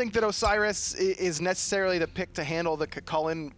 think that Osiris is necessarily the pick to handle the Cullen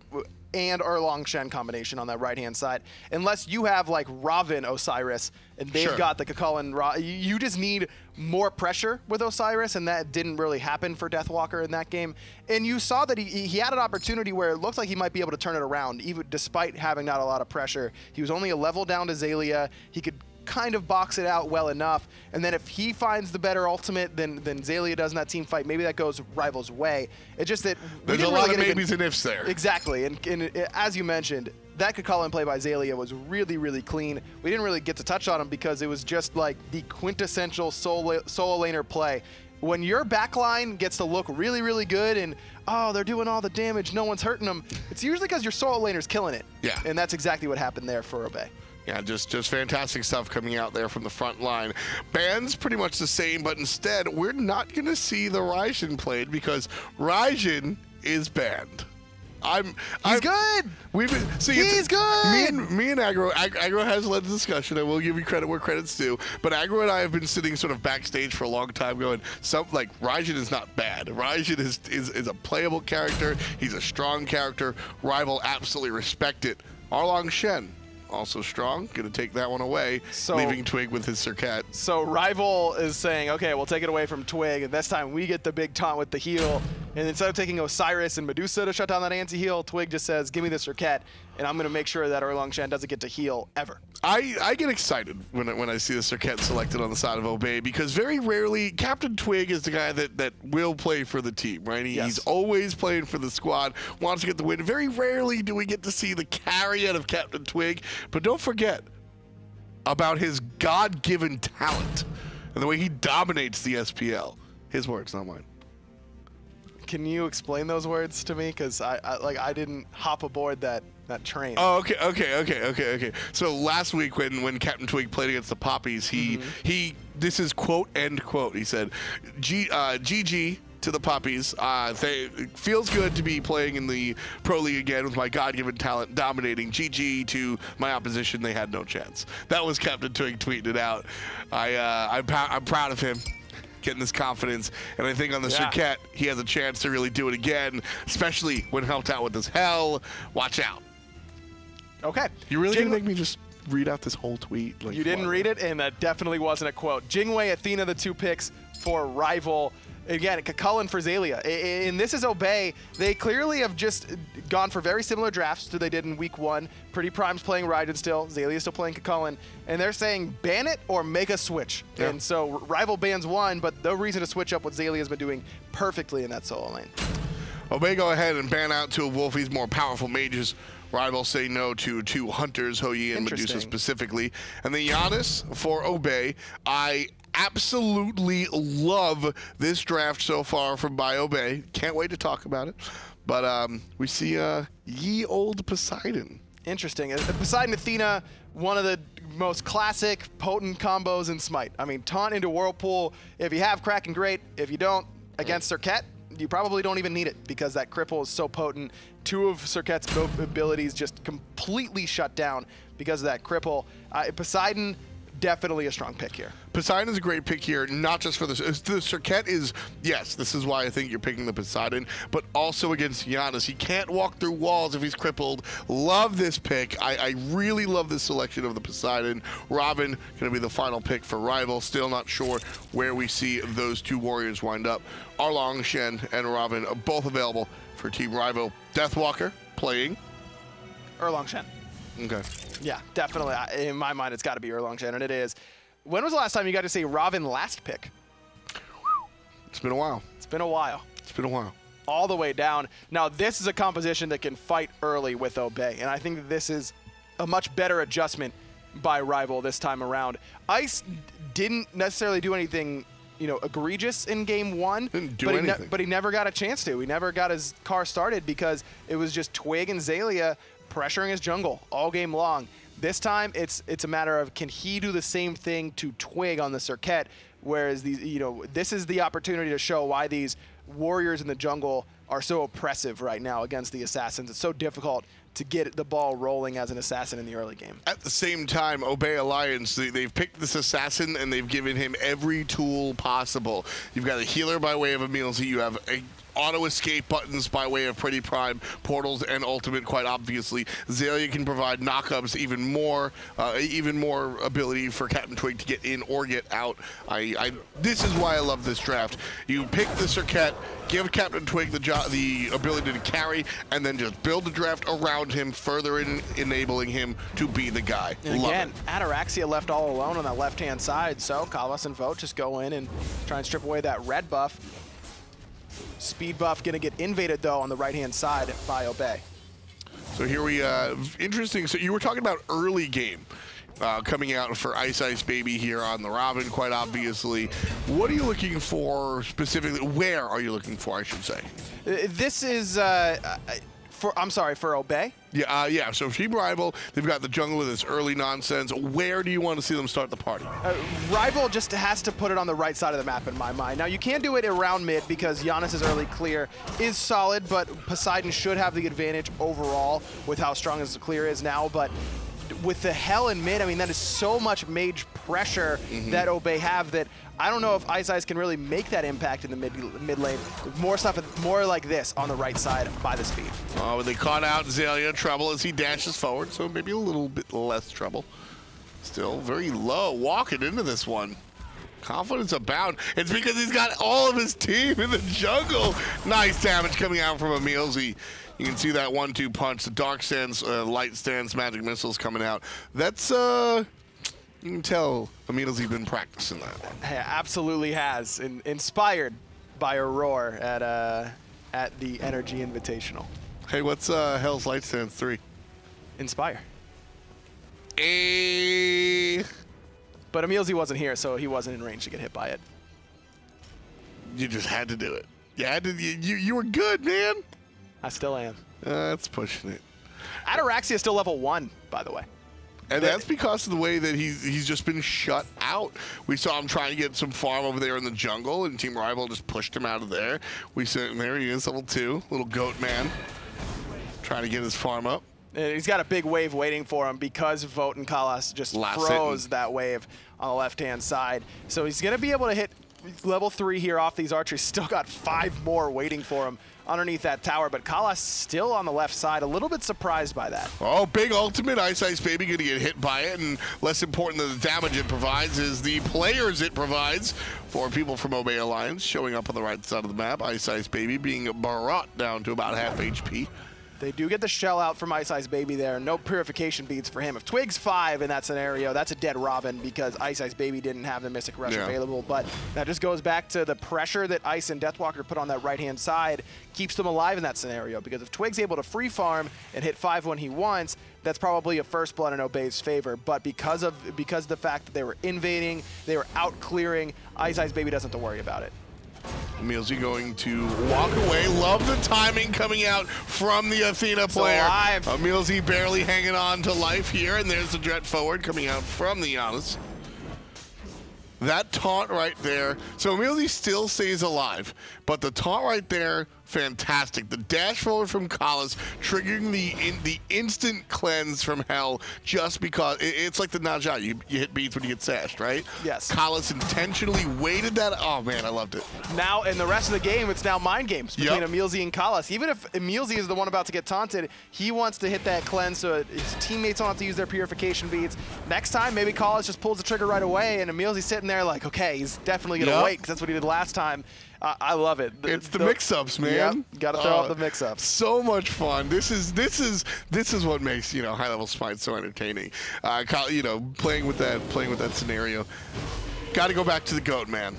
and Erlang Shen combination on that right-hand side, unless you have like Ravin Osiris, and they've got the Cullen. You just need more pressure with Osiris, and that didn't really happen for Deathwalker in that game. And you saw that he had an opportunity where it looked like he might be able to turn it around, even despite having not a lot of pressure. He was only a level down to Xaylia. He could kind of box it out well enough, and then if he finds the better ultimate than Xaylia does in that team fight, maybe that goes Rival's way. It's just that there's a lot of maybes and ifs there. Exactly, and as you mentioned, that Cullen play by Xaylia was really, really clean. We didn't really get to touch on him because it was just like the quintessential solo laner play. When your backline gets to look really, really good and, oh, they're doing all the damage, no one's hurting them, it's usually because your solo laner's killing it. Yeah. And that's exactly what happened there for Obey. Yeah, just fantastic stuff coming out there from the front line. Ban's pretty much the same, but instead, we're not going to see the Raijin played because Raijin is banned. He's good. He's good. Me and Aggro has led the discussion. I will give you credit where credit's due. But Aggro and I have been sitting sort of backstage for a long time, going, like Raijin is not bad. Raijin is a playable character. He's a strong character. Rival absolutely respect it. Erlang Shen, also strong, gonna take that one away, leaving Twig with his Circat. So Rival is saying, okay, we'll take it away from Twig, and this time we get the big taunt with the heal. And instead of taking Osiris and Medusa to shut down that anti-heal, Twig just says, give me the Circat, and I'm gonna make sure that Erlang Shen doesn't get to heal ever. I get excited when I see the Circat selected on the side of Obey, because very rarely Captain Twig is the guy that will play for the team, right? He's always playing for the squad, wants to get the win. Very rarely do we get to see the carry out of Captain Twig, but don't forget about his God-given talent and the way he dominates the SPL. His words, not mine. Can you explain those words to me? Because I didn't hop aboard that train. Oh, okay. So last week when Captain Twig played against the Poppies, this is quote end quote. He said, "GG to the Poppies. It feels good to be playing in the Pro League again with my God-given talent dominating. GG to my opposition. They had no chance." That was Captain Twig tweeting it out. I'm proud of him, getting this confidence, and I think on the Circuit he has a chance to really do it again, especially when helped out with this hell. Watch out. Okay. You really gonna make me just read out this whole tweet? Like, you didn't read it, and that definitely wasn't a quote. Jingwei, Athena, the two picks for Rival. Again, Cullen for Xaylia. And this is Obey. They clearly have just gone for very similar drafts to they did in week 1. Pretty Prime's playing Raijin still. Xaylia still playing Cullen. And they're saying ban it or make a switch. Yeah. And so Rival bans one, but no reason to switch up what Xaylia has been doing perfectly in that solo lane. Obey go ahead and ban out two of Wolfie's more powerful mages. Rival say no to two Hunters, Hou-Yi and Medusa specifically. And the Giannis for Obey. I absolutely love this draft so far from Obey. Can't wait to talk about it. But we see ye old Poseidon. Interesting. Poseidon Athena, one of the most classic, potent combos in SMITE. I mean, taunt into Whirlpool. If you have Kraken, great. If you don't, against Circuit, you probably don't even need it because that cripple is so potent. Two of Circuit's abilities just completely shut down because of that cripple. Poseidon, definitely a strong pick here. Poseidon is a great pick here, not just for the Circuit is, yes, this is why I think you're picking the Poseidon, but also against Giannis. He can't walk through walls if he's crippled. Love this pick. I really love this selection of the Poseidon. Robin going to be the final pick for Rival. Still not sure where we see those two warriors wind up. Erlang Shen and Robin are both available for Team Rival. Deathwalker playing Erlang Shen. Okay. Yeah, definitely. In my mind, it's got to be Erlang Shen, and it is. When was the last time you got to see Robin last pick? It's been a while. It's been a while. It's been a while. All the way down. Now, this is a composition that can fight early with Obey, and I think that this is a much better adjustment by Rival this time around. Ice didn't necessarily do anything, you know, egregious in game 1, didn't do anything. But he never got a chance to. He never got his car started because it was just Twig and Xaylia pressuring his jungle all game long. This time, it's a matter of can he do the same thing to Twig on the Circuit, whereas these, you know, this is the opportunity to show why these warriors in the jungle are so oppressive right now against the Assassins. It's so difficult to get the ball rolling as an Assassin in the early game. At the same time, Obey Alliance, they've picked this Assassin and they've given him every tool possible. You've got a healer by way of Emilzy, you have a auto escape buttons by way of Pretty Prime, portals, and ultimate. Quite obviously, Xayah can provide knockups, even more ability for Captain Twig to get in or get out. This is why I love this draft. You pick the Circuit, give Captain Twig the ability to carry, and then just build the draft around him, further enabling him to be the guy. And again, Ataraxia left all alone on that left-hand side, so Kalas and Vote just go in and try and strip away that red buff. Speed buff going to get invaded, though, on the right-hand side by Obey. So here we, interesting. So you were talking about early game coming out for Ice Baby here on the Robin, quite obviously. What are you looking for specifically? Where are you looking for, I should say? This is, for Obey? Yeah, yeah. So Team Rival, they've got the jungle with this early nonsense. Where do you want to see them start the party? Rival just has to put it on the right side of the map in my mind. Now, you can't do it around mid because Giannis's early clear is solid, but Poseidon should have the advantage overall with how strong his clear is now. But with the Hell in mid, I mean, that is so much mage pressure that Obey have that I don't know if Ice can really make that impact in the mid lane. More stuff, more like this on the right side by the speed. Oh, they caught out Xayah, trouble as he dashes forward, so maybe a little bit less trouble. Still very low, walking into this one. Confidence abound. It's because he's got all of his team in the jungle. Nice damage coming out from Emilzy. You can see that 1-2 punch, the Dark Stance, Light Stance, Magic Missiles coming out. That's, you can tell Emilzy's been practicing that one. Yeah, absolutely has. Inspired by Aurora at the Energy Invitational. Hey, what's Hell's Light Stance 3? Inspire. But Emilzy wasn't here, so he wasn't in range to get hit by it. You just had to do it. You had to. You were good, man. I still am. That's pushing it. Ataraxia is still level 1, by the way. And that's because of the way that he's just been shut out. We saw him trying to get some farm over there in the jungle, and Team Rival just pushed him out of there. We saw him there. He is level 2, little goat man, trying to get his farm up. He's got a big wave waiting for him because Vote and Kalas just froze that wave on the left-hand side. So he's going to be able to hit level 3 here off these archers. Still got 5 more waiting for him underneath that tower, but Kalas still on the left side. A little bit surprised by that. Oh, big ultimate. Ice Baby going to get hit by it, and less important than the damage it provides is the players it provides for people from Obey Alliance showing up on the right side of the map. Ice Baby being brought down to about half HP. They do get the shell out from Ice Baby there. No purification beads for him. If Twig's 5 in that scenario, that's a dead Robin because Ice Baby didn't have the Mystic Rush available. But that just goes back to the pressure that Ice and Deathwalker put on that right-hand side, keeps them alive in that scenario. Because if Twig's able to free farm and hit 5 when he wants, that's probably a first blood in Obey's favor. But because of the fact that they were invading, they were out clearing, Ice Baby doesn't have to worry about it. Emilzy going to walk away. Love the timing coming out from the Athena player. Emilzy barely hanging on to life here, and there's the jet forward coming out from the Giannis. That taunt right there. So Emilzy still stays alive, but the taunt right there, fantastic. The dash forward from Kalas, triggering the instant cleanse from Hell just because it's like the Naja. You hit beats when you get sashed, right? Yes. Kalas intentionally waited that. Oh man, I loved it. Now in the rest of the game, it's now mind games between Emilzy and Kalas. Even if Emilzy is the one about to get taunted, he wants to hit that cleanse so his teammates don't have to use their purification beads. Next time, maybe Kalas just pulls the trigger right away, and Emilzy's sitting there like, okay, he's definitely gonna wait because that's what he did last time. I love it. It's the mix-ups, man. Yep, gotta throw out the mix-ups. So much fun. This is what makes high-level Smite so entertaining. Playing with that scenario. Got to go back to the goat, man.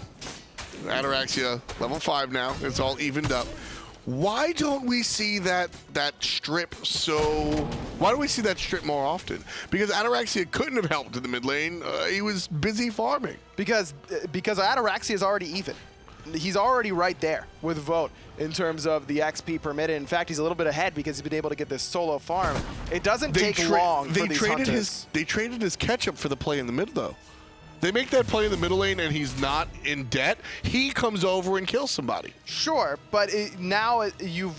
Ataraxia, level 5 now. It's all evened up. Why don't we see that strip why don't we see that strip more often? Because Ataraxia couldn't have helped in the mid lane. He was busy farming. Because Ataraxia is already even. He's already right there with Vote in terms of the XP permitted. In fact, he's a little bit ahead because he's been able to get this solo farm. It doesn't take long for these hunters. They traded his ketchup for the play in the mid, though. they make that play in the middle lane and he's not in debt, he comes over and kills somebody. Sure, but now you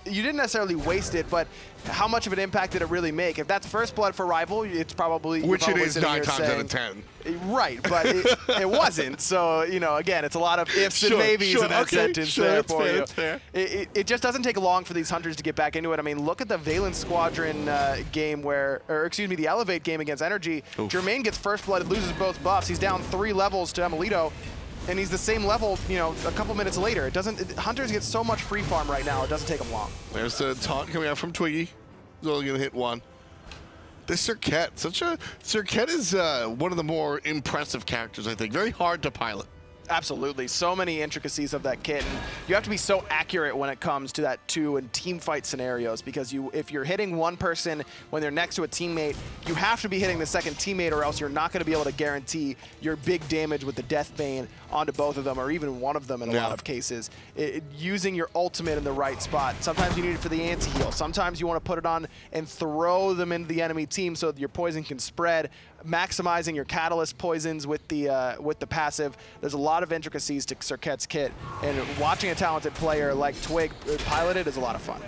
didn't necessarily waste it, but how much of an impact did it really make? If that's first blood for rival, it's probably... Which it is 9 times out of 10. Right, but it wasn't. So, you know, again, it's a lot of ifs and maybes in that sentence there for you. That's fair. It just doesn't take long for these hunters to get back into it. I mean, look at the Valence Squadron game where, or excuse me, the Elevate game against Energy. Oof. Jermaine gets first blood, loses both buffs. He's down 3 levels to Emilito. And he's the same level, you know, a couple minutes later. It doesn't. Hunters get so much free farm right now. It doesn't take them long. There's the taunt coming out from Twiggy. He's only gonna hit 1. This Serket, Serket is one of the more impressive characters, I think. Very hard to pilot. Absolutely. So many intricacies of that kit. And you have to be so accurate when it comes to that 2 and team fight scenarios, because if you're hitting one person when they're next to a teammate, you have to be hitting the second teammate, or else you're not going to be able to guarantee your big damage with the Death Bane onto both of them, or even one of them in a lot of cases. Using your ultimate in the right spot. Sometimes you need it for the anti-heal. Sometimes you want to put it on and throw them into the enemy team so that your poison can spread. Maximizing your catalyst poisons with the passive. There's a lot of intricacies to Serket's kit, and watching a talented player like Twig pilot it is a lot of fun.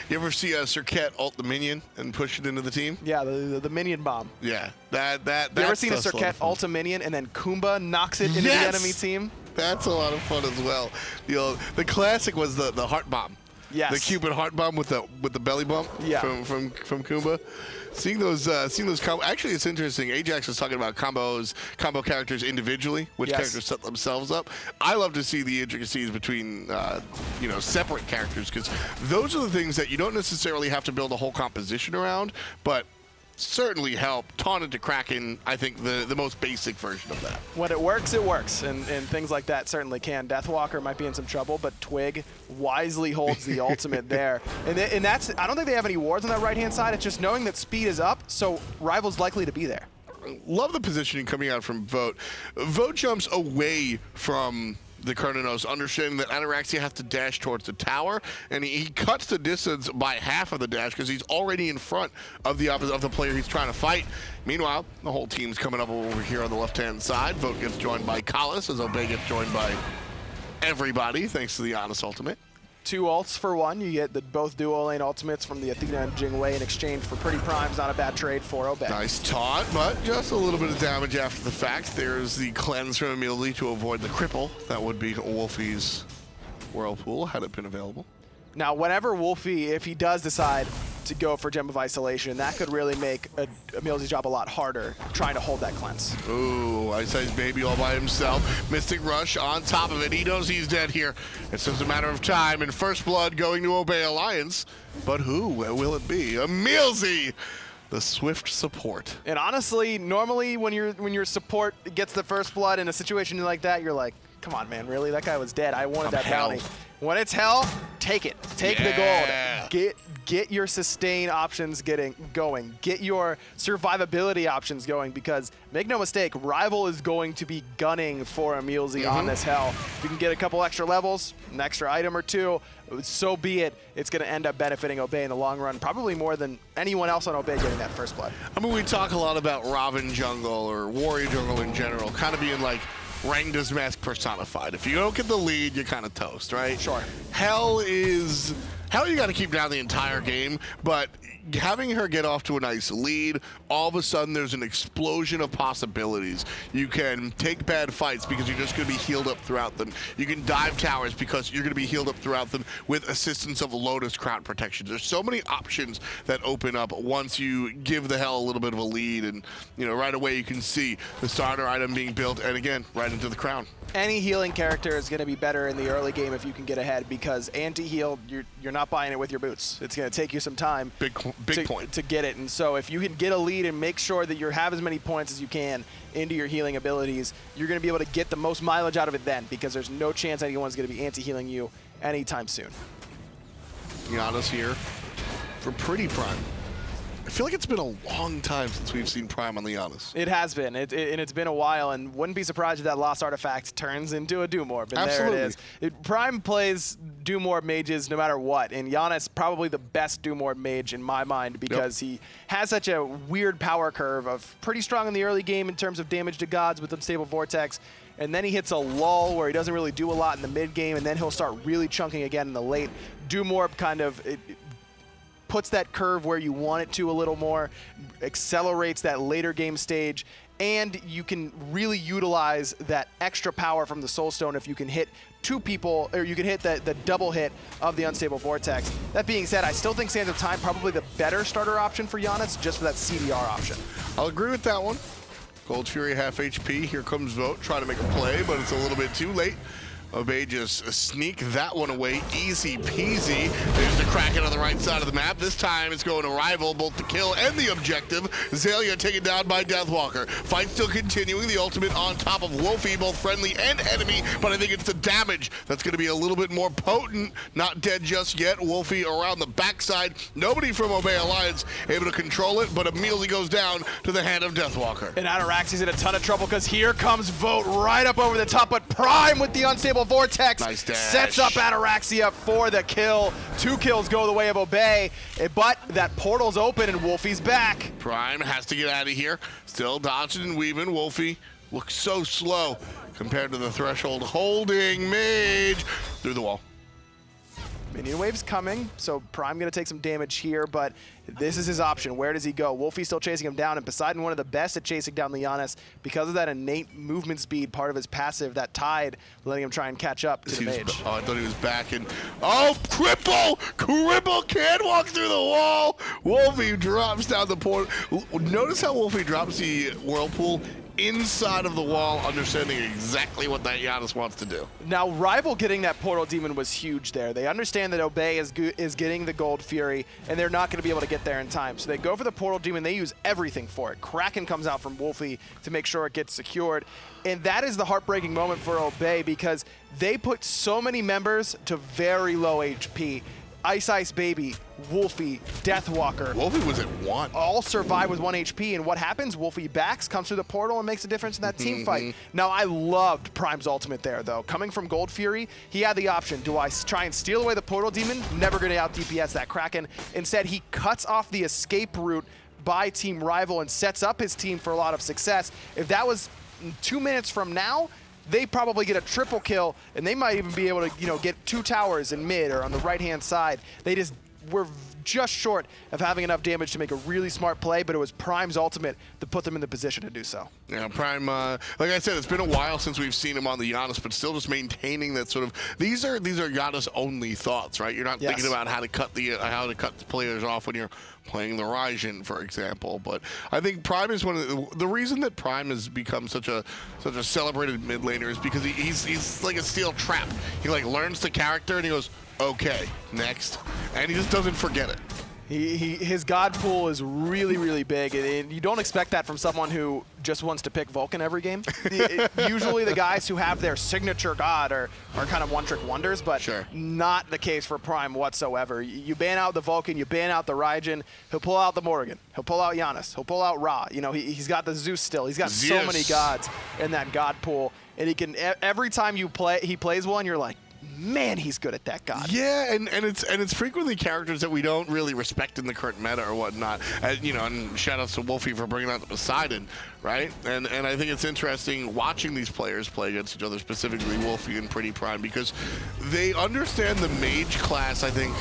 You ever see a Serket ult the minion and push it into the team? Yeah, the minion bomb. Yeah, you ever seen a Serket ult a minion and then Kumba knocks it into the enemy team? That's a lot of fun as well. The classic was the heart bomb. Yes. The Cupid heart bomb with the belly bump from Kumba. Seeing those combos. Actually, it's interesting. Ajax was talking about combo characters individually, which characters set themselves up. I love to see the intricacies between you know, separate characters, because those are the things that you don't necessarily have to build a whole composition around, but certainly help. Taunted to Kraken, I think the most basic version of that. When it works, and things like that certainly can. Deathwalker might be in some trouble, but Twig wisely holds the ultimate there. And that's, I don't think they have any wards on that right-hand side. It's just knowing that speed is up, so Rival's likely to be there. Love the positioning coming out from Vote. Vote jumps away from the Kronos, understanding that Ataraxia has to dash towards the tower, and he cuts the distance by half of the dash because he's already in front of the player he's trying to fight. Meanwhile, the whole team's coming up over here on the left-hand side. Vote gets joined by Kalis, as Obey gets joined by everybody, thanks to the Honest Ultimate. 2 ults for 1. You get both duo lane ultimates from the Athena and Jingwei in exchange for pretty primes. Not a bad trade for Obey. Nice taunt, but just a little bit of damage after the fact. There's the cleanse from Emility to avoid the cripple. That would be Wolfie's Whirlpool had it been available. Now, whenever Wolfie, if he does decide to go for Gem of Isolation, that could really make Emility's job a lot harder trying to hold that cleanse. Ooh, Ice Ice Baby all by himself. Mystic Rush on top of it. He knows he's dead here. It's just a matter of time, and first blood going to Obey Alliance. But who will it be? Emilzy, the swift support. And honestly, normally when your support gets the first blood in a situation like that, you're like, come on, man, really? That guy was dead. I wanted that bounty. When it's hell, take it. Take the gold. Get your sustain options going. Get your survivability options going, because make no mistake, Rival is going to be gunning for Emilzy on this hell. If you can get a couple extra levels, an extra item or 2, so be it. It's going to end up benefiting Obey in the long run, probably more than anyone else on Obey getting that first blood. I mean, we talk a lot about Robin jungle or Warrior jungle in general, kind of being like Rangda's Mask personified. If you don't get the lead, you're kind of toast, right? Sure. Hell, you got to keep down the entire game, but having her get off to a nice lead, all of a sudden there's an explosion of possibilities. You can take bad fights because you're just going to be healed up throughout them. You can dive towers because you're going to be healed up throughout them with assistance of Lotus Crown protection. There's so many options that open up once you give the Hell a little bit of a lead, and you know, right away you can see the starter item being built, and again, right into the crown. Any healing character is going to be better in the early game if you can get ahead, because anti-heal, you're not buying it with your boots. It's going to take you some time big point to get it. And so if you can get a lead and make sure that you have as many points as you can into your healing abilities, you're going to be able to get the most mileage out of it then, because there's no chance anyone's going to be anti-healing you anytime soon. Giannis here for pretty prime. feel like it's been a long time since we've seen Prime on the Giannis. It has been, and it's been a while, and wouldn't be surprised if that Lost Artifact turns into a Doom Orb, and Absolutely. there it is. Prime plays Doom Orb mages no matter what, and Giannis probably the best Doom Orb mage in my mind because he has such a weird power curve of pretty strong in the early game in terms of damage to gods with Unstable Vortex, and then he hits a lull where he doesn't really do a lot in the mid game, and then he'll start really chunking again in the late. Doom Orb kind of puts that curve where you want it to a little more, accelerates that later game stage, and you can really utilize that extra power from the Soul Stone if you can hit two people, or you can hit the double hit of the Unstable Vortex. That being said, I still think Sands of Time probably the better starter option for Giannis, just for that CDR option. I'll agree with that one. Gold Fury half HP. Here comes Vote, trying to make a play, but it's a little bit too late. Obey just sneak that one away, easy peasy. There's the Kraken on the right side of the map. This time it's going to rival both the kill and the objective. Xayah taken down by Deathwalker. Fight still continuing, the ultimate on top of Wolfie, both friendly and enemy, but I think it's the damage that's going to be a little bit more potent. Not dead just yet. Wolfie around the backside. Nobody from Obey Alliance able to control it, but immediately goes down to the hand of Deathwalker. And Ataraxi's in a ton of trouble because here comes Vote right up over the top, but Prime with the Unstable Vortex nice sets up Ataraxia for the kill. 2 kills go the way of Obey, but that portal's open and Wolfie's back. Prime has to get out of here. Still dodging and weaving. Wolfie looks so slow compared to the threshold. Holding Mage through the wall. Minion wave's coming, so Prime gonna take some damage here, but this is his option. Where does he go? Wolfie's still chasing him down, and Poseidon one of the best at chasing down the Giannis because of that innate movement speed, part of his passive, that tide, letting him try and catch up to the mage. Oh, I thought he was back, and oh, Cripple! Cripple can't walk through the wall! Wolfie drops down the port. Notice how Wolfie drops the Whirlpool inside of the wall, understanding exactly what that Giannis wants to do. Now, Rival getting that Portal Demon was huge there. They understand that Obey is getting the Gold Fury, and they're not going to be able to get there in time. So they go for the Portal Demon. They use everything for it. Kraken comes out from Wolfie to make sure it gets secured. And that is the heartbreaking moment for Obey because they put so many members to very low HP. Ice Baby, Wolfie, Deathwalker. Wolfie was at 1. All survive with 1 HP, and what happens? Wolfie backs, comes through the portal, and makes a difference in that team fight. Now, I loved Prime's ultimate there, though. Coming from Gold Fury, he had the option. Do I try and steal away the Portal Demon? Never going to out-DPS that Kraken. Instead, he cuts off the escape route by Team Rival and sets up his team for a lot of success. If that was 2 minutes from now, they probably get a triple kill, and they might even be able to, get 2 towers in mid or on the right-hand side. They just were just short of having enough damage to make a really smart play, but it was Prime's ultimate that put them in the position to do so. Yeah, Prime, like I said, it's been a while since we've seen him on the Giannis, but still just maintaining that sort of, these are Giannis only thoughts, right? You're not thinking about how to cut the players off when you're playing the Raijin, for example. But I think Prime is one of the reason that Prime has become such a celebrated mid laner is because he's like a steel trap. He like learns the character and he goes, okay, next, and he just doesn't forget it. His god pool is really, really big, and you don't expect that from someone who just wants to pick Vulcan every game. Usually the guys who have their signature god are kind of one-trick wonders, but not the case for Prime whatsoever. You ban out the Vulcan, you ban out the Raijin, he'll pull out the Morrigan, he'll pull out Giannis, he'll pull out Ra. He's got the Zeus still. He's got so many gods in that god pool, and he can, every time he plays one, you're like, man, he's good at that god. Yeah, and it's frequently characters that we don't really respect in the current meta or whatnot. And shout outs to Wolfie for bringing out the Poseidon, right? And I think it's interesting watching these players play against each other, specifically Wolfie and Pretty Prime, because they understand the mage class, I think,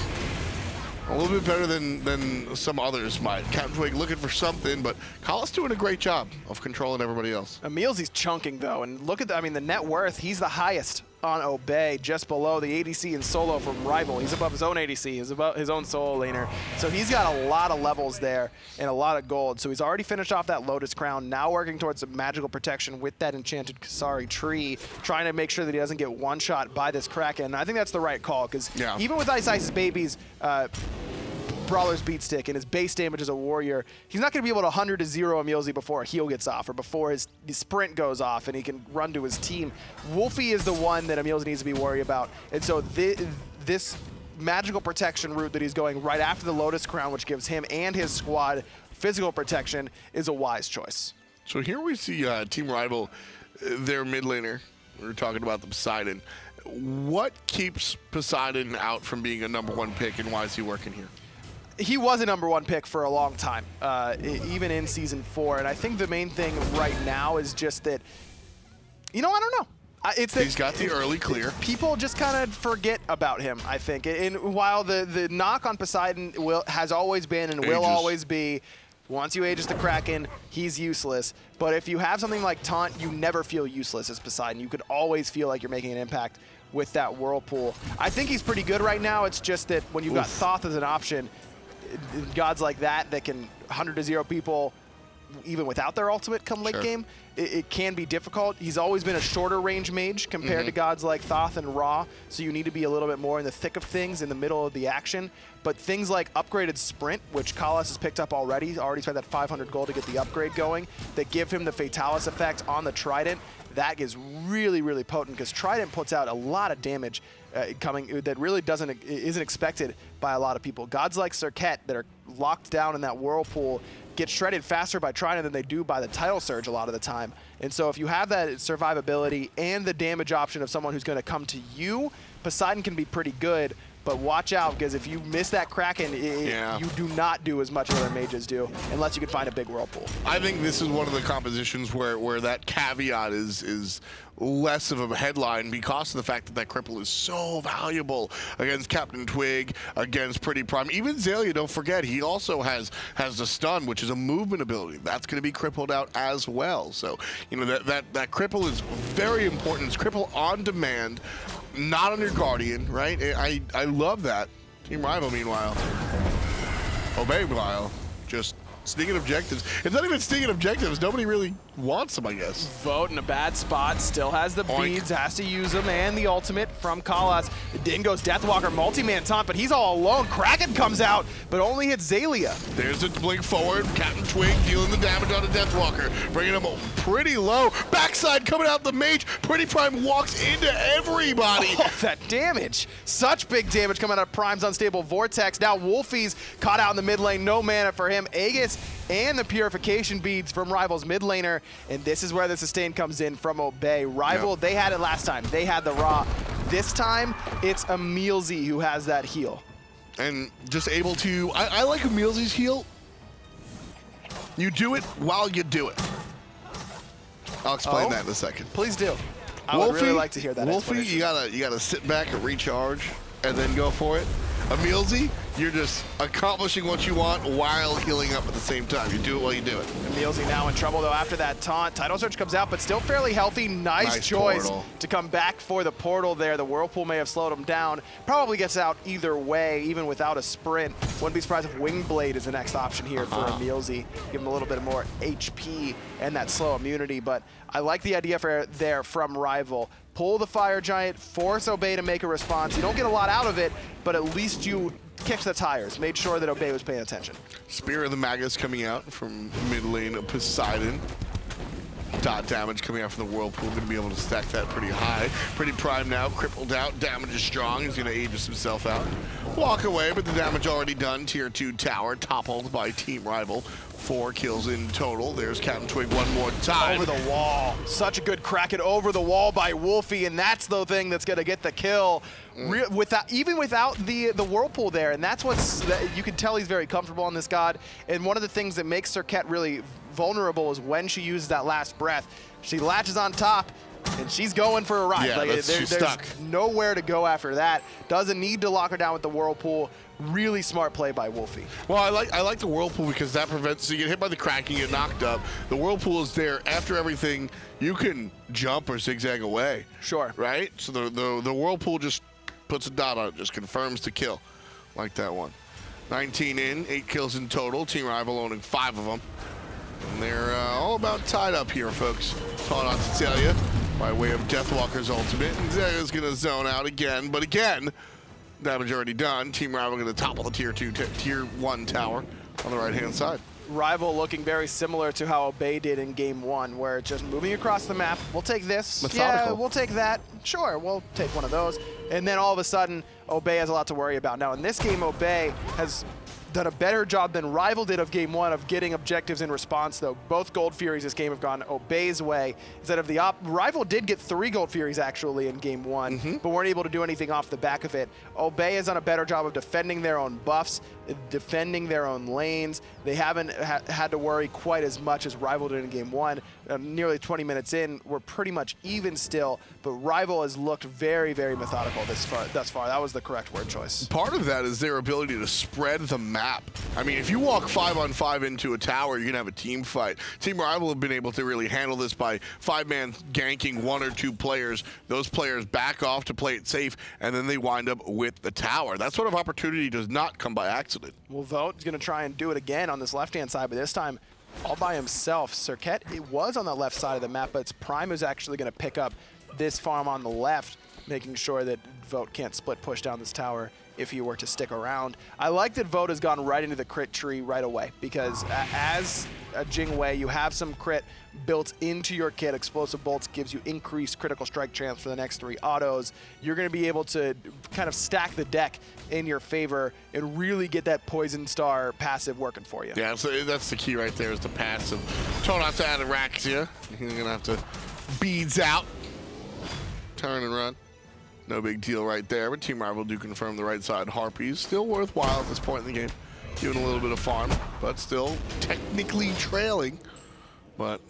a little bit better than some others might. Captain Twig looking for something, but Kala's doing a great job of controlling everybody else. Emil's chunking, though, and look at the net worth. He's the highest on Obey, just below the ADC and solo from Rival. He's above his own ADC, he's above his own solo laner. So he's got a lot of levels there and a lot of gold. So he's already finished off that Lotus Crown, now working towards some magical protection with that enchanted Kasari tree, trying to make sure that he doesn't get one-shot by this Kraken. I think that's the right call, because even with Ice Baby's Brawler's Beat Stick and his base damage as a warrior, he's not going to be able to 100 to 0 Emilzy before a heal gets off or before his sprint goes off and he can run to his team. Wolfie is the one that Emilzy needs to be worried about. And so this magical protection route that he's going right after the Lotus Crown, which gives him and his squad physical protection, is a wise choice. So here we see Team Rival, their mid laner. We were talking about the Poseidon. What keeps Poseidon out from being a #1 pick, and why is he working here? He was a #1 pick for a long time, even in Season 4. And I think the main thing right now is just that, I don't know. He's got the early clear. People just kind of forget about him, I think. And while the knock on Poseidon has always been and will always be, once you Aegis the Kraken, he's useless. But if you have something like Taunt, you never feel useless as Poseidon. You could always feel like you're making an impact with that Whirlpool. I think he's pretty good right now. It's just that when you've got Thoth as an option, gods like that can 100-0 people even without their ultimate come late game, it can be difficult. He's always been a shorter range mage compared to gods like Thoth and Ra, so you need to be a little bit more in the thick of things, in the middle of the action. But things like upgraded sprint, which Kalas has picked up already spent that 500 gold to get the upgrade going, that give him the Fatalis effect on the Trident, that is really, really potent, because Trident puts out a lot of damage that really isn't expected by a lot of people. Gods like Serket that are locked down in that Whirlpool get shredded faster by Trident than they do by the Tidal Surge a lot of the time. And so if you have that survivability and the damage option of someone who's going to come to you, Poseidon can be pretty good. But watch out, because if you miss that Kraken, you do not do as much as other mages do, unless you can find a big Whirlpool. I think this is one of the compositions where that caveat is less of a headline because of the fact that cripple is so valuable against Captain Twig, against Pretty Prime. Even Zaylia, don't forget, he also has the stun, which is a movement ability. That's going to be crippled out as well. So, that cripple is very important. It's cripple on demand, not on your Guardian, right? I love that. Team Rival, meanwhile. Obey, meanwhile, just sneaking objectives. It's not even sneaking objectives. Nobody really wants them, I guess. Vote in a bad spot. Still has the beads, has to use them, and the ultimate from Kalas. Dingo's Deathwalker multi-man taunt, but he's all alone. Kraken comes out, but only hits Zaylia. There's a blink forward. Captain Twig dealing the damage on the Deathwalker, bringing him pretty low. Backside coming out the mage. Pretty Prime walks into everybody. Oh, that damage. Such big damage coming out of Prime's Unstable Vortex. Now Wolfie's caught out in the mid lane. No mana for him. Aegis and the Purification Beads from Rival's mid laner. And this is where the sustain comes in from Obey. Rival, they had it last time. They had the Ra. This time, it's Emilzy who has that heal. And just able to, I like Emilzy's heal. You do it while you do it. I'll explain that in a second. Please do. I would really like to hear that. Wolfie, you gotta sit back and recharge and then go for it. Emilzy, you're just accomplishing what you want while healing up at the same time. You do it while you do it. Emilzy now in trouble, though, after that taunt. Tidal Surge comes out, but still fairly healthy. Nice choice portal to come back for the portal there. The Whirlpool may have slowed him down. Probably gets out either way, even without a sprint. Wouldn't be surprised if Wingblade is the next option here for Emilzy. Give him a little bit more HP and that slow immunity, but I like the idea there from Rival. Pull the Fire Giant, force Obey to make a response. You don't get a lot out of it, but at least you kicked the tires, made sure that Obey was paying attention. Spear of the Magus coming out from mid lane of Poseidon. Dot damage coming out from the Whirlpool, going to be able to stack that pretty high. Pretty Prime now, crippled out, damage is strong, he's going to Aegis himself out. Walk away, but the damage already done. Tier 2 tower, toppled by Team Rival. 4 kills in total. There's Captain Twig one more time. Over the wall. Such a good Kraken over the wall by Wolfie, and that's the thing that's going to get the kill. Even without the Whirlpool there, and that's you can tell he's very comfortable on this god. And one of the things that makes Serket really vulnerable is when she uses that last breath. She latches on top, and she's going for a ride. Yeah, she's stuck. Nowhere to go after that. Doesn't need to lock her down with the Whirlpool. Really smart play by Wolfie. Well, I like the Whirlpool because that prevents, so you get hit by the Kraken, you get knocked up. The Whirlpool is there after everything. You can jump or zigzag away. Sure. Right? So the Whirlpool just puts a dot on it, just confirms the kill. Like that one. 19 in, 8 kills in total. Team Rival owning 5 of them. And they're all about tied up here, folks. Caught on to tell you by way of Deathwalker's ultimate. And Zaylia's going to zone out again, but again, damage already done. Team Rival going to topple the tier 1 tower on the right-hand side. Rival looking very similar to how Obey did in game 1, where it's just moving across the map. We'll take this. Methodical. Yeah, we'll take that. Sure, we'll take one of those. And then all of a sudden, Obey has a lot to worry about. Now, in this game, Obey has done a better job than Rival did of game 1 of getting objectives in response, though. Both Gold Furies this game have gone Obey's way. Instead of the Rival did get 3 Gold Furies actually in game 1, but weren't able to do anything off the back of it. Obey has done a better job of defending their own buffs, defending their own lanes. They haven't had to worry quite as much as Rival did in game 1. Nearly 20 minutes in, we're pretty much even still, but Rival has looked very, very methodical thus far. That was the correct word choice. Part of that is their ability to spread the map. I mean, if you walk 5-on-5 into a tower, you're going to have a team fight. Team Rival have been able to really handle this by 5-man ganking 1 or 2 players. Those players back off to play it safe, and then they wind up with the tower. That sort of opportunity does not come by accident. Well, Vote is going to try and do it again on this left-hand side, but this time all by himself. Serket, it was on the left side of the map, but it's Prime is actually going to pick up this farm on the left, making sure that Vote can't split push down this tower if he were to stick around. I like that Vote has gone right into the crit tree right away, because as a Jingwei, you have some crit built into your kit. Explosive Bolts gives you increased critical strike chance for the next 3 autos. You're going to be able to kind of stack the deck in your favor and really get that Poison Star passive working for you. Yeah, so that's the key right there, is the passive. Told out to Ataraxia. He's going to have to beads out, turn and run. No big deal right there, but Team Rival do confirm the right side. Harpies still worthwhile at this point in the game. Giving a little bit of farm, but still technically trailing. But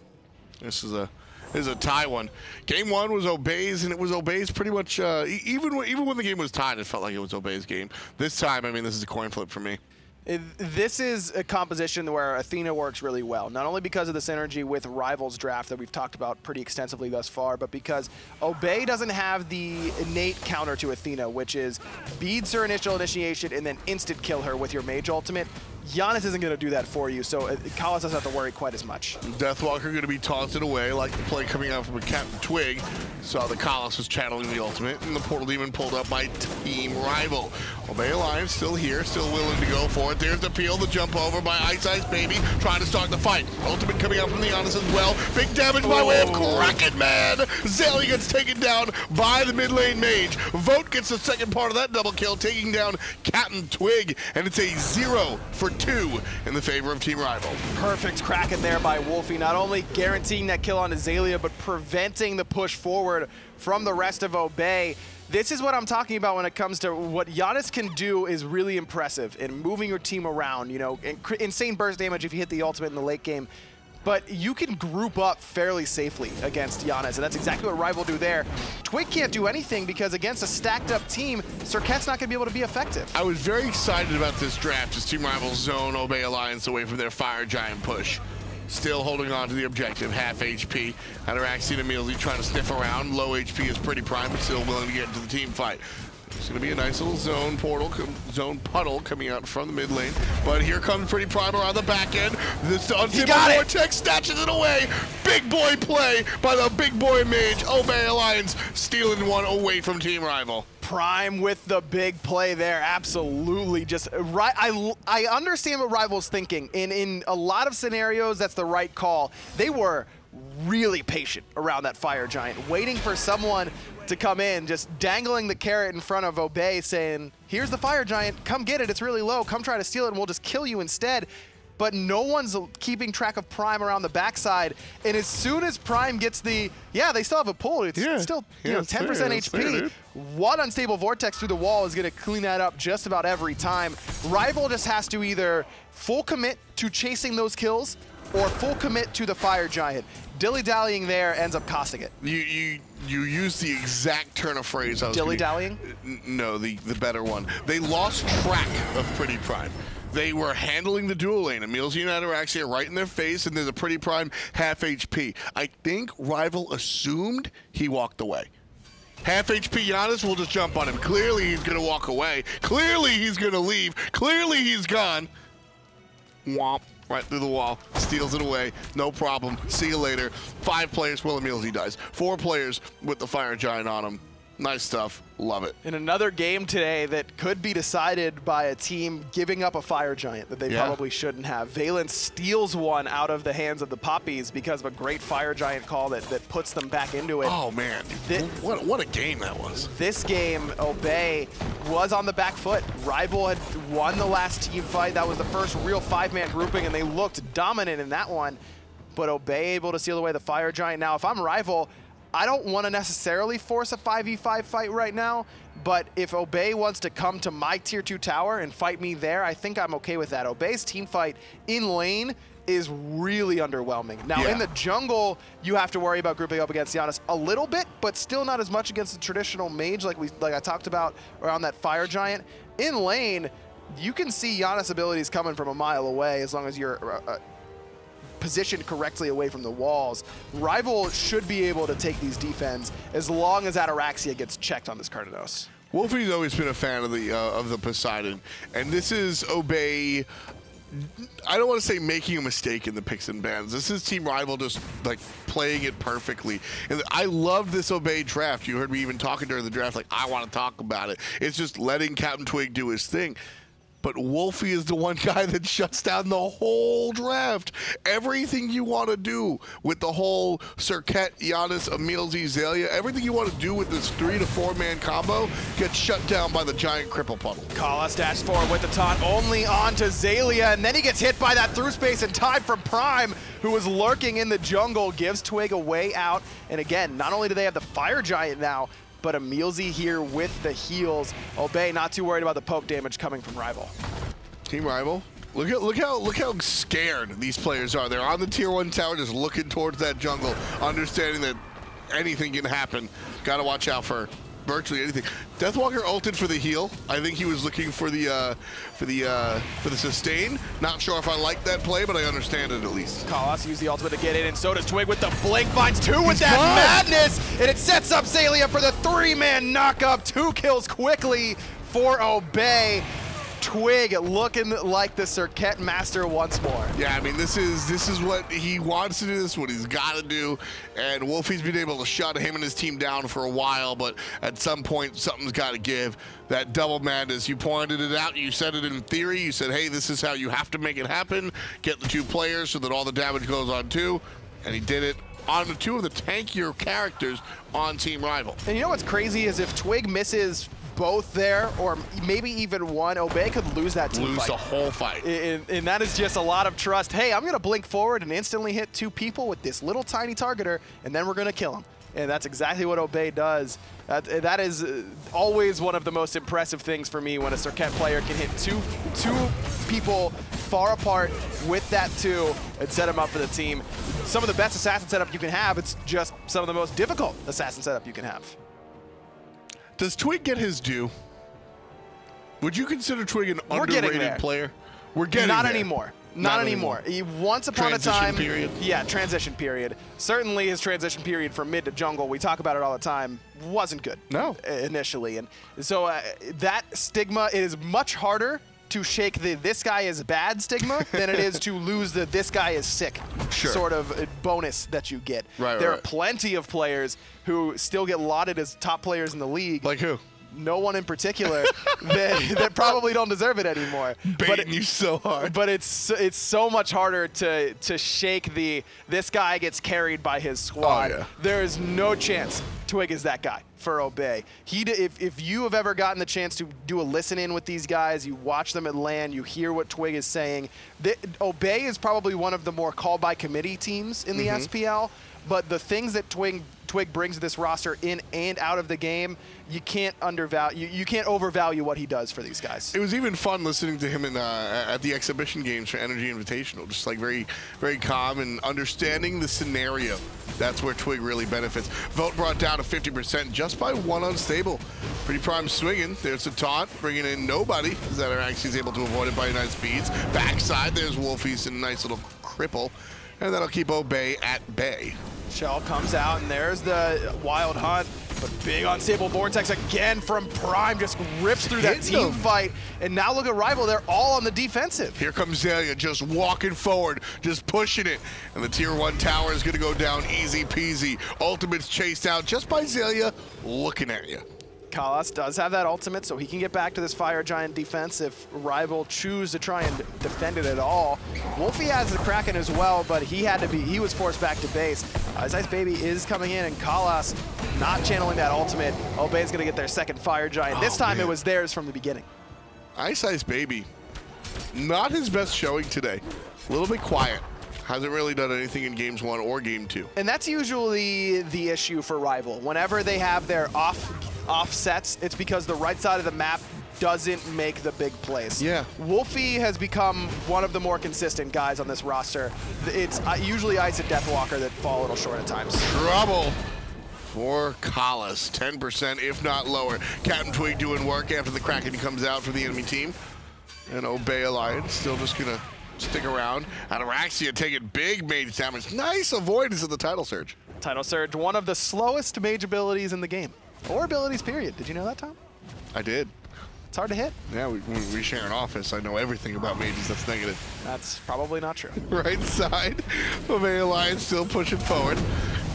this is a tie one. Game 1 was Obey's, and it was Obey's pretty much, even when the game was tied, it felt like it was Obey's game. This time, I mean, this is a coin flip for me. This is a composition where Athena works really well, not only because of the synergy with Rival's draft that we've talked about pretty extensively thus far, but because Obey doesn't have the innate counter to Athena, which is beads her initial initiation and then instant kill her with your mage ultimate. Giannis isn't going to do that for you, so Kalas doesn't have to worry quite as much. Deathwalker going to be tossed away, like the play coming out from Captain Twig. Saw the Kalas was channeling the ultimate, and the Portal Demon pulled up by Team Rival. Obey Alliance still here, still willing to go for it. There's the peel, the jump over by Ice Ice Baby, trying to start the fight. Ultimate coming out from the Giannis as well. Big damage by way of Kraken Man. Zeli gets taken down by the mid lane mage. Vote gets the second part of that double kill, taking down Captain Twig, and it's a 0-for-2 in the favor of Team Rival. Perfect Kraken there by Wolfie, not only guaranteeing that kill on Azalea, but preventing the push forward from the rest of Obey. This is what I'm talking about when it comes to what Giannis can do is really impressive in moving your team around, you know, insane burst damage if you hit the ultimate in the late game. But you can group up fairly safely against Giannis, and that's exactly what Rival do there. Twig can't do anything because against a stacked up team, Serket's not going to be able to be effective. I was very excited about this draft as Team Rival zone Obey Alliance away from their Fire Giant push. Still holding on to the objective, half HP. Ataraxia and Emilzy trying to sniff around. Low HP is Pretty Prime, but still willing to get into the team fight. It's going to be a nice little zone puddle coming out from the mid lane. But here comes Pretty Prime around the back end. This unstable Vortex snatches it away. Big boy play by the big boy mage. Obey Alliance stealing one away from Team Rival. Prime with the big play there, absolutely. Just right. I understand what Rival's thinking. In a lot of scenarios, that's the right call. They were really patient around that Fire Giant, waiting for someone to come in, just dangling the carrot in front of Obey, saying, here's the Fire Giant, come get it, it's really low, come try to steal it and we'll just kill you instead. But no one's keeping track of Prime around the backside, and as soon as Prime gets the, they still have a pull, it's still 10% HP. One unstable Vortex through the wall is gonna clean that up just about every time. Rival just has to either full commit to chasing those kills or full commit to the Fire Giant. Dilly-dallying there ends up costing it. You use the exact turn of phrase I was Dilly-dallying? No, the better one. They lost track of Pretty Prime. They were handling the dual lane. Emilzy and Ataraxia right in their face, and there's a Pretty Prime half HP. I think Rival assumed he walked away. Half HP Giannis will just jump on him. Clearly he's going to walk away. Clearly he's going to leave. Clearly he's gone. Womp. Right through the wall, steals it away, no problem. See you later. 5 players, well, Emilzy dies. 4 players with the Fire Giant on him. Nice stuff. Love it. In another game today that could be decided by a team giving up a Fire Giant that they probably shouldn't have. Valence steals one out of the hands of the Poppies because of a great Fire Giant call that puts them back into it. Oh, man. What a game that was. This game, Obey was on the back foot. Rival had won the last team fight. That was the first real 5-man grouping, and they looked dominant in that one. But Obey able to steal away the Fire Giant. Now, if I'm Rival, I don't want to necessarily force a 5v5 fight right now, but if Obey wants to come to my tier 2 tower and fight me there, I think I'm okay with that. Obey's team fight in lane is really underwhelming. Now, in the jungle, you have to worry about grouping up against Giannis a little bit, but still not as much against the traditional mage like I talked about around that Fire Giant. In lane, you can see Giannis' abilities coming from a mile away as long as you're positioned correctly away from the walls. Rival should be able to take these defense as long as Ataraxia gets checked on this Cardanos. Wolfie's always been a fan of the Poseidon, and this is Obey. I don't want to say making a mistake in the picks and bans. This is Team Rival just like playing it perfectly. And I love this Obey draft. You heard me even talking during the draft like, I want to talk about it. It's just letting Captain Twig do his thing. But Wolfie is the one guy that shuts down the whole draft. Everything you want to do with the whole Serket, Giannis, Emil Z, Zelia, everything you want to do with this 3 to 4-man combo gets shut down by the giant cripple puddle. Kala dashes forward with the taunt only on to Zelia, and then he gets hit by that through space in time from Prime, who was lurking in the jungle, gives Twig a way out. And again, not only do they have the Fire Giant now, but Emilzy here with the heals. Obey not too worried about the poke damage coming from Rival. Team Rival, look how scared these players are. They're on the tier 1 tower just looking towards that jungle, understanding that anything can happen. Gotta watch out for virtually anything. Deathwalker ulted for the heal. I think he was looking for the sustain. Not sure if I like that play, but I understand it at least. Kalas used the ultimate to get in, and so does Twig with the blink. Finds 2 with that madness, and it sets up Zelia for the 3-man knock-up. 2 kills quickly for Obey. Twig looking like the Serket master once more. Yeah, I mean, this is what he wants to do. This is what he's got to do. And Wolfie's been able to shut him and his team down for a while, but at some point, something's got to give. That double madness, you pointed it out. You said it in theory. You said, hey, this is how you have to make it happen. Get the 2 players so that all the damage goes on 2. And he did it on the 2 of the tankier characters on Team Rival. And you know what's crazy is if Twig misses both there, or maybe even one, Obey could lose that team fight. Lose the whole fight. And that is just a lot of trust. Hey, I'm going to blink forward and instantly hit 2 people with this little tiny targeter, and then we're going to kill him. And that's exactly what Obey does. That is always one of the most impressive things for me when a Serket player can hit two people far apart with that 2 and set them up for the team. Some of the best assassin setup you can have. It's just some of the most difficult assassin setup you can have. Does Twig get his due? Would you consider Twig an underrated player? We're getting Not there. anymore. Not anymore. Once upon a time, period. Yeah, transition period. Certainly his transition period from mid to jungle, we talk about it all the time, wasn't good. No. Initially. And so that stigma is much harder to shake the "this guy is bad" stigma than it is to lose the "this guy is sick" sort of bonus that you get. There are plenty of players who still get lauded as top players in the league. Like who? No one in particular that probably don't deserve it anymore. Baiting you so hard. But it's so much harder to shake the "this guy gets carried by his squad." Oh, yeah. There is no chance Twig is that guy for Obey. If you have ever gotten the chance to do a listen-in with these guys, you watch them at LAN, you hear what Twig is saying. Obey is probably one of the more call-by-committee teams in the SPL, but the things that Twig brings to this roster in and out of the game, you can't overvalue what he does for these guys. It was even fun listening to him at the exhibition games for Energy Invitational, just like very, very calm and understanding the scenario. That's where Twig really benefits. Vote brought down to 50% just by 1 unstable. Pretty Prime swinging. There's a taunt, bringing in nobody. Zataraxi is able to avoid it by 9 speeds. Backside, there's Wolfie's in a nice little cripple. And that'll keep Obey at bay. Shell comes out, and there's the Wild Hunt. But big unstable Vortex again from Prime, just rips through that team fight. And now look at Rival, they're all on the defensive. Here comes Zelia just walking forward, just pushing it. And the tier 1 tower is gonna go down easy peasy. Ultimate's chased out just by Zelia looking at you. Kalas does have that ultimate, so he can get back to this Fire Giant defense if Rival choose to try and defend it at all. Wolfie has the Kraken as well, but he was forced back to base. Ice Baby is coming in, and Kalas not channeling that ultimate. Obey's gonna get their second Fire Giant. This time it was theirs from the beginning. Ice Baby, not his best showing today. A little bit quiet. Hasn't really done anything in games 1 or game 2. And that's usually the issue for Rival. Whenever they have their offsets, it's because the right side of the map doesn't make the big plays. Yeah. Wolfie has become one of the more consistent guys on this roster. It's usually Ice and Deathwalker that fall a little short at times. Trouble for Kalas, 10% if not lower. Captain Twig doing work after the Kraken comes out for the enemy team. And Obey Alliance still just gonna stick around. Ataraxia taking big mage damage. Nice avoidance of the Tidal Surge. Tidal Surge, one of the slowest mage abilities in the game. Or abilities, period. Did you know that, Tom? I did. It's hard to hit. Yeah, we share an office. I know everything about mages that's negative. That's probably not true. Right side, Obey Alliance still pushing forward.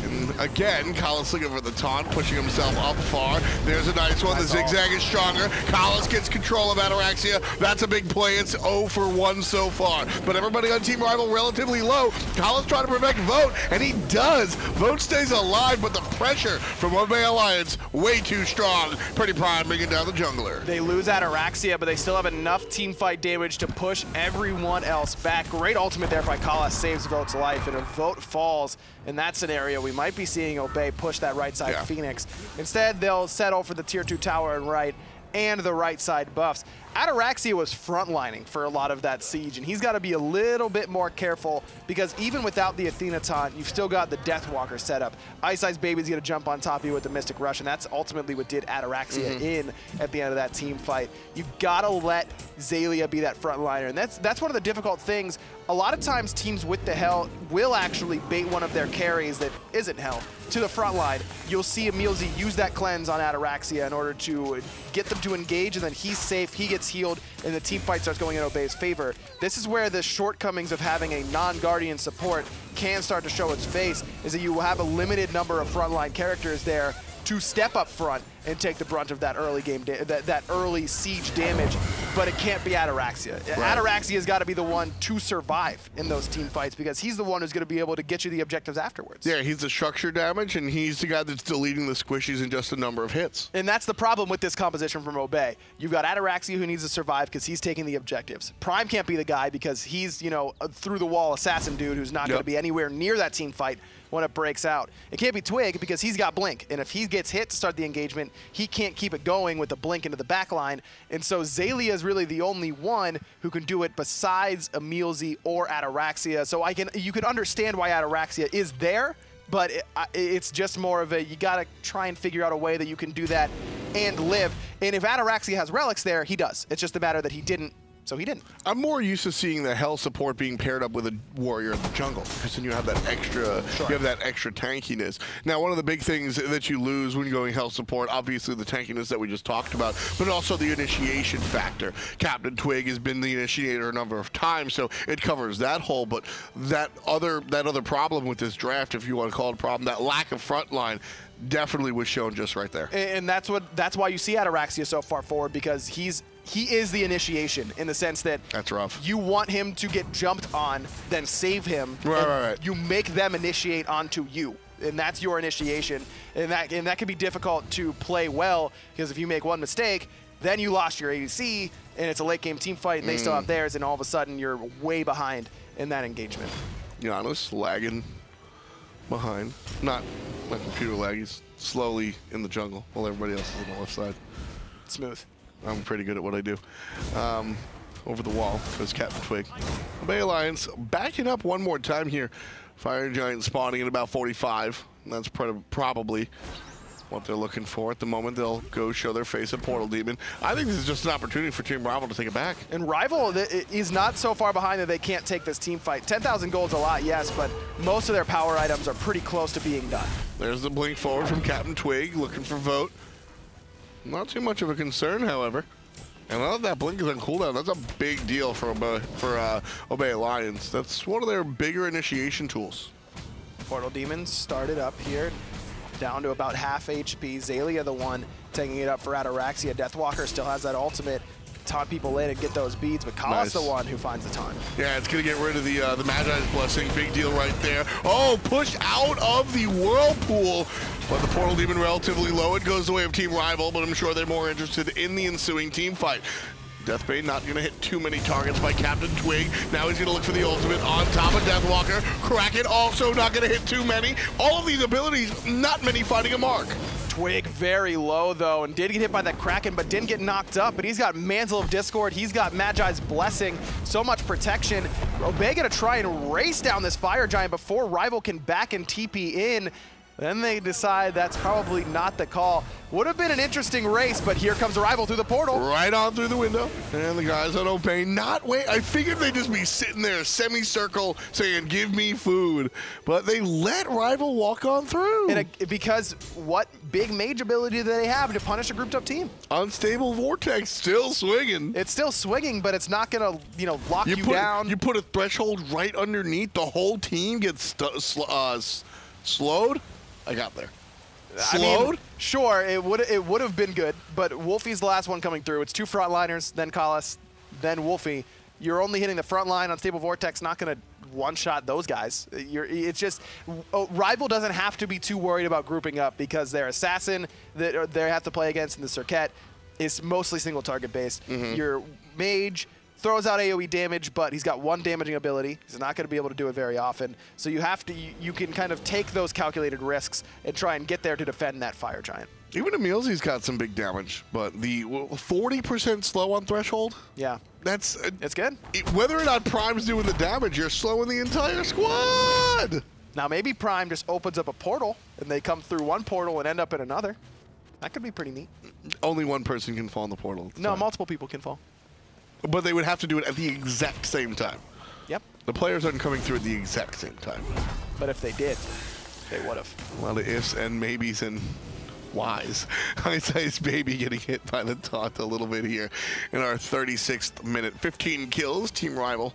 And again, Kalas looking for the taunt, pushing himself up far. There's a nice one. The zigzag is stronger. Kalas gets control of Ataraxia. That's a big play. It's 0 for 1 so far. But everybody on Team Rival relatively low. Kalas trying to protect Vote, and he does. Vote stays alive, but the pressure from Obey Alliance way too strong. Pretty Prime bringing down the jungler. They lose Ataraxia, but they still have enough team fight damage to push everyone else back. Great ultimate there by Kalas, saves Vote's life, and a Vote falls. In that scenario, we might be seeing Obey push that right side Phoenix. Instead, they'll settle for the tier 2 tower and right, and the right side buffs. Ataraxia was frontlining for a lot of that siege, and he's got to be a little bit more careful because even without the Athena taunt, you've still got the Deathwalker set up. Ice Baby's going to jump on top of you with the Mystic Rush, and that's ultimately what did Ataraxia in at the end of that team fight. You've got to let Zelia be that frontliner, and that's one of the difficult things. A lot of times teams with the Hell will actually bait one of their carries that isn't Hell to the front line. You'll see Emilzy use that cleanse on Ataraxia in order to get them to engage, and then he's safe, he gets healed, and the team fight starts going in Obey's favor. This is where the shortcomings of having a non-Guardian support can start to show its face, is that you will have a limited number of frontline characters there to step up front and take the brunt of that early game, that early siege damage, but it can't be Ataraxia. Right. Ataraxia's got to be the one to survive in those team fights because he's the one who's going to be able to get you the objectives afterwards. Yeah, he's the structure damage, and he's the guy that's deleting the squishies in just a number of hits. And that's the problem with this composition from Obey. You've got Ataraxia who needs to survive because he's taking the objectives. Prime can't be the guy because he's, you know, a through-the-wall assassin dude who's not going to be anywhere near that team fight when it breaks out. It can't be Twig because he's got Blink, and if he gets hit to start the engagement, he can't keep it going with the Blink into the back line, and so Zelia is really the only one who can do it besides Emilzy or Ataraxia. So you can understand why Ataraxia is there, but it's just more of a, you gotta try and figure out a way that you can do that and live. And if Ataraxia has relics there, he does. It's just a matter that he didn't. So he didn't. I'm more used to seeing the Hell support being paired up with a warrior in the jungle because then you have that extra, you have that extra tankiness. Now, one of the big things that you lose when going Hell support, obviously the tankiness that we just talked about, but also the initiation factor. Captain Twig has been the initiator a number of times, so it covers that hole. But that other problem with this draft, if you want to call it a problem, that lack of front line, definitely was shown just right there. And that's why you see Ataraxia so far forward, because he is the initiation in the sense that that's rough. You want him to get jumped on, then save him. Right. You make them initiate onto you, and that's your initiation. And that can be difficult to play well because if you make one mistake, then you lost your ADC, and it's a late game team fight, and they still have theirs, and all of a sudden you're way behind in that engagement. Giannis lagging behind, not my computer lag. He's slowly in the jungle while everybody else is on the left side. Smooth. I'm pretty good at what I do. Over the wall goes Captain Twig. Obey Alliance backing up one more time here. Fire Giant spawning at about 45. And that's probably what they're looking for. At the moment, they'll go show their face at Portal Demon. I think this is just an opportunity for Team Rival to take it back. And Rival is not so far behind that they can't take this team fight. 10,000 gold's a lot, yes, but most of their power items are pretty close to being done. There's the blink forward from Captain Twig, looking for Vote. Not too much of a concern, however. And now that blink is on cooldown, that's a big deal for Obey Alliance. That's one of their bigger initiation tools. Portal Demons started up here, down to about half HP. Zalia the one taking it up for Ataraxia. Deathwalker still has that ultimate. Taunt people in and get those beads, but Kala's the one who finds the taunt. Yeah, it's going to get rid of the Magi's Blessing. Big deal right there. Oh, pushed out of the Whirlpool. But the Portal Demon relatively low. It goes the way of Team Rival, but I'm sure they're more interested in the ensuing team fight. Deathbane not going to hit too many targets by Captain Twig. Now he's going to look for the ultimate on top of Deathwalker. Kraken also not going to hit too many. All of these abilities, not many finding a mark. Twig very low though, and did get hit by that Kraken, but didn't get knocked up. But he's got Mantle of Discord, he's got Magi's Blessing, so much protection. Obey gonna try and race down this Fire Giant before Rival can back and TP in. Then they decide that's probably not the call. Would have been an interesting race, but here comes Rival through the portal. Right on through the window. And the guys on Obey not wait. I figured they'd just be sitting there, semicircle, saying, give me food. But they let Rival walk on through. And because what big mage ability do they have to punish a grouped up team? Unstable Vortex still swinging. It's still swinging, but it's not gonna, lock you down. You put a threshold right underneath, the whole team gets slowed. I got there. Slowed? I mean, sure, it would have been good, but Wolfie's the last one coming through. It's two frontliners, then Kalas, then Wolfie. You're only hitting the front line. Unstable Vortex, not going to one-shot those guys. It's just, Rival doesn't have to be too worried about grouping up because their Assassin that they have to play against in the Circuit is mostly single target based. Your Mage throws out AoE damage, but he's got one damaging ability. He's not going to be able to do it very often. So you have to, you can kind of take those calculated risks and try and get there to defend that Fire Giant. Even Emilzi's got some big damage, but the 40% slow on threshold? Yeah. It's good. Whether or not Prime's doing the damage, you're slowing the entire squad. Now maybe Prime just opens up a portal and they come through one portal and end up in another. That could be pretty neat. Only one person can fall in the portal. No, multiple people can fall. But they would have to do it at the exact same time. Yep. The players aren't coming through at the exact same time. But if they did, they would have. A lot of ifs and maybes and whys. Ice Baby getting hit by the taunt a little bit here in our 36th minute. 15 kills, Team Rival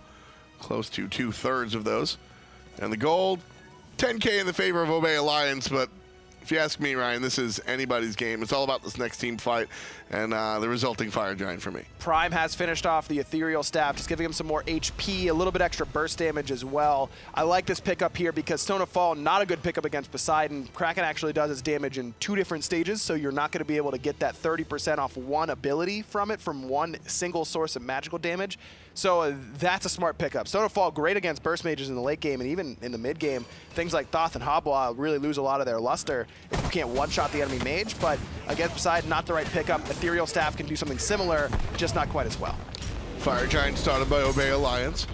close to 2/3 of those. And the gold, 10K in the favor of Obey Alliance, but if you ask me, Ryan, this is anybody's game. It's all about this next team fight and the resulting Fire Giant for me. Prime has finished off the Ethereal Staff, just giving him some more HP, a little bit extra burst damage as well. I like this pickup here because Stone of Fall, not a good pickup against Poseidon. Kraken actually does its damage in 2 different stages, so you're not going to be able to get that 30% off one ability from it, from one single source of magical damage. So that's a smart pickup. Stone of Fall, great against burst mages in the late game and even in the mid game. Things like Thoth and Habwa really lose a lot of their luster if you can't one-shot the enemy mage, but against Poseidon, not the right pickup. Ethereal Staff can do something similar, just not quite as well. Fire Giant started by Obey Alliance.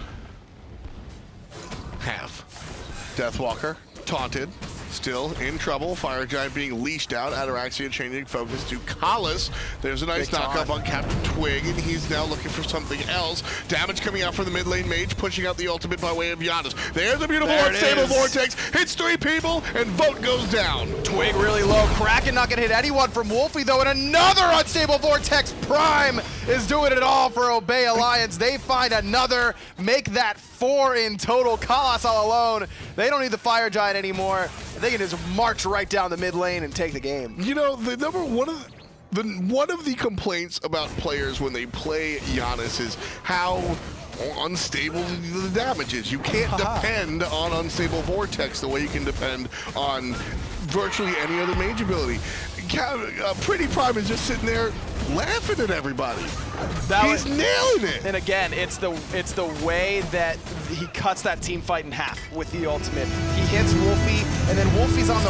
Half. Deathwalker, taunted, still in trouble. Fire Giant being leashed out. Ataraxia changing focus to Kalas. There's a nice knock-up on Captain Twig, and he's now looking for something else. Damage coming out from the mid lane mage, pushing out the ultimate by way of Giannis. There's a beautiful unstable vortex. Hits 3 people, and Vote goes down. Twig really low. Kraken not gonna hit anyone from Wolfie though, and another unstable vortex. Prime is doing it all for Obey Alliance. They find another, make that 4 in total. Kalas all alone. They don't need the Fire Giant anymore. They can just march right down the mid lane and take the game. You know, one of the complaints about players when they play Giannis is how unstable the damage is. You can't depend on unstable vortex the way you can depend on virtually any other mage ability. Pretty Prime is just sitting there laughing at everybody. He's nailing it. And again, it's the way that he cuts that team fight in half with the ultimate. He hits Wolfie, and then Wolfie's on the